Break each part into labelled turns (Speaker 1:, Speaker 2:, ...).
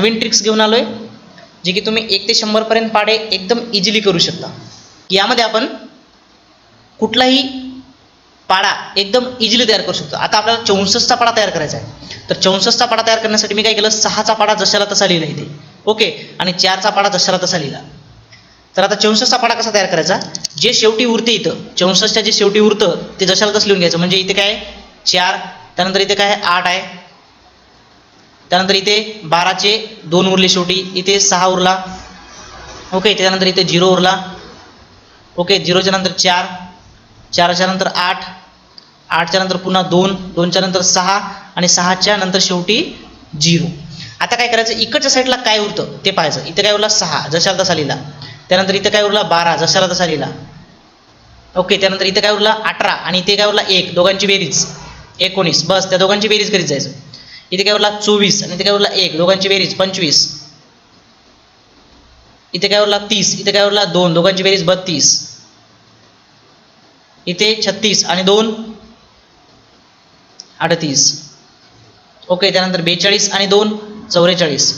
Speaker 1: नवीन tricks घेऊन आलोय जे की तुम्ही 1 ते 100 पर्यंत पाढे एकदम इझिली करू शकता. यामध्ये आपण कुठलाही पाढा एकदम इझिली तयार करू शकतो. आता आपल्याला 64चा पाढा तयार करायचा आहे. तर 64चा पाढा तयार करण्यासाठी मी काय केलं, 6चा पाढा जशाला तसा लिहिला इथे, ओके, आणि 4चा पाढा जशाला तसा लिहिला. तर आता 64चा पाढा कसा तयार करायचा, जे शेवटी उरते इथं 64च्या जे शेवटी उरतं ते जशाला तसं लिहून घ्यायचं. म्हणजे इथे काय 4, त्यानंतर इथे काय 8 आहे, त्यानंतर इथे 12चे 2 उरले, शेवटी इथे 6 उरला, ओके, त्यानंतर इथे 0 उरला, ओके, 0च्या नंतर 4, 4च्या नंतर 8, 8च्या नंतर पुन्हा 2, 2च्या नंतर 6 आणि 6च्या नंतर शेवटी 0. आता काय करायचं, इकडच्या साईडला काय उरतं ते पाहायचं. इथे काय उरला 6 जशाला तसा लिहिला, त्यानंतर इथे काय उरला 12 जशाला तसा लिहिला, ओके, त्यानंतर इथे काय उरला 18 आणि इथे काय उरला 1, दोघांची बेरीज 19, बस त्या दोघांची बेरीज करीत जायचं. इथे काय उरला 24 आणि इथे काय उरला 1, दोघांची बेरीज 25, इथे काय उरला 30, इथे काय उरला 2, दोघांची बेरीज 32, इथे 36 आणि 2 38, ओके, त्यानंतर 42 आणि 2 44,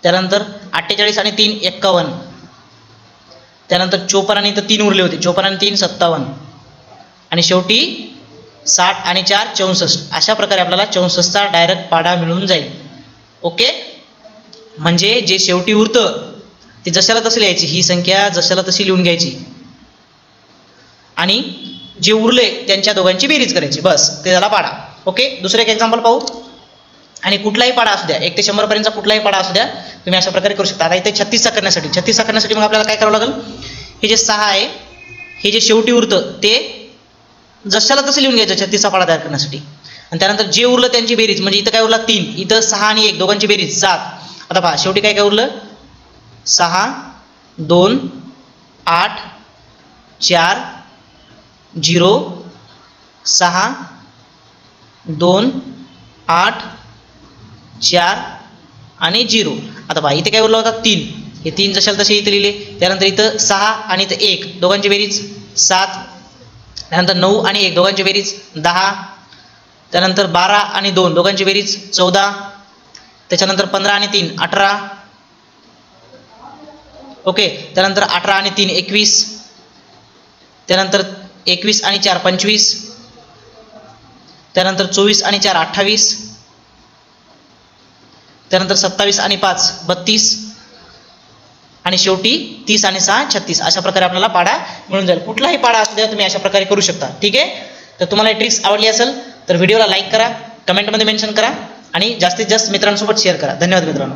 Speaker 1: त्यानंतर 48 आणि 3 51, त्यानंतर 54 आणि इथं 3 उरले होते, 54 आणि 3 57 आणि शेवटी 60 आणि 4 64. अशा प्रकारे आपल्याला 64चा डायरेक्ट पाढा मिळून जाईल. ओके, म्हणजे जे शेवटी उरतं ते जशाला तसं लिहायची, ही संख्या जशाला तशी लिहून घ्यायची आणि जे उरले त्यांच्या दोघांची बेरीज करायची, बस ते झाला पाढा. ओके, दुसरं एक एक्झाम्पल पाहू. आणि कुठलाही पाढा असू द्या, 1 ते 100 पर्यंतचा कुठलाही पाढा असू द्या, तुम्ही अशा प्रकारे करू शकता. आता इथे 36चा करण्यासाठी मग आपल्याला काय करावं लागेल, हे जे 6 आहे हे जे शेवटी उरतं ते जशाला तसं लिहून घ्यायचं 36चा पाढा तयार करण्यासाठी. आणि त्यानंतर जे उरलं त्यांची बेरीज, म्हणजे इथं काय उरला 3, इथं 6 आणि 1 दोघांची बेरीज 7. आता पहा शेवटी काय काय उरलं, 6 2 8 4 0 6 2 8 4 आणि 0. आता पहा इथे काय उरला होता 3, हे 3 जशाला तसे इथे लिहिले. त्यानंतर इथं 6 आणि इथं 1 दोघांची बेरीज 7, त्यानंतर 9 आणि 1 दोघांची बेरीज 10, त्यानंतर 12 आणि 2 दोघांची बेरीज 14, त्याच्यानंतर 15 आणि 3 18, ओके, त्यानंतर 18 आणि 3 21, त्यानंतर 21 आणि 4 25, त्यानंतर 24 आणि 4 28, त्यानंतर 27 आणि 5 32 आणि शेवटी 30 आणि 6 36. अशा प्रकारे आपल्याला पाढा मिळून जाईल. कुठलाही पाढा असू द्या तुम्ही अशा प्रकारे करू शकता. ठीक आहे, तर तुम्हाला ही ट्रिक्स आवडली असेल तर व्हिडिओला लाईक करा, कमेंटमध्ये मेन्शन करा आणि जास्तीत जास्त मित्रांसोबत शेअर करा. धन्यवाद मित्रांनो.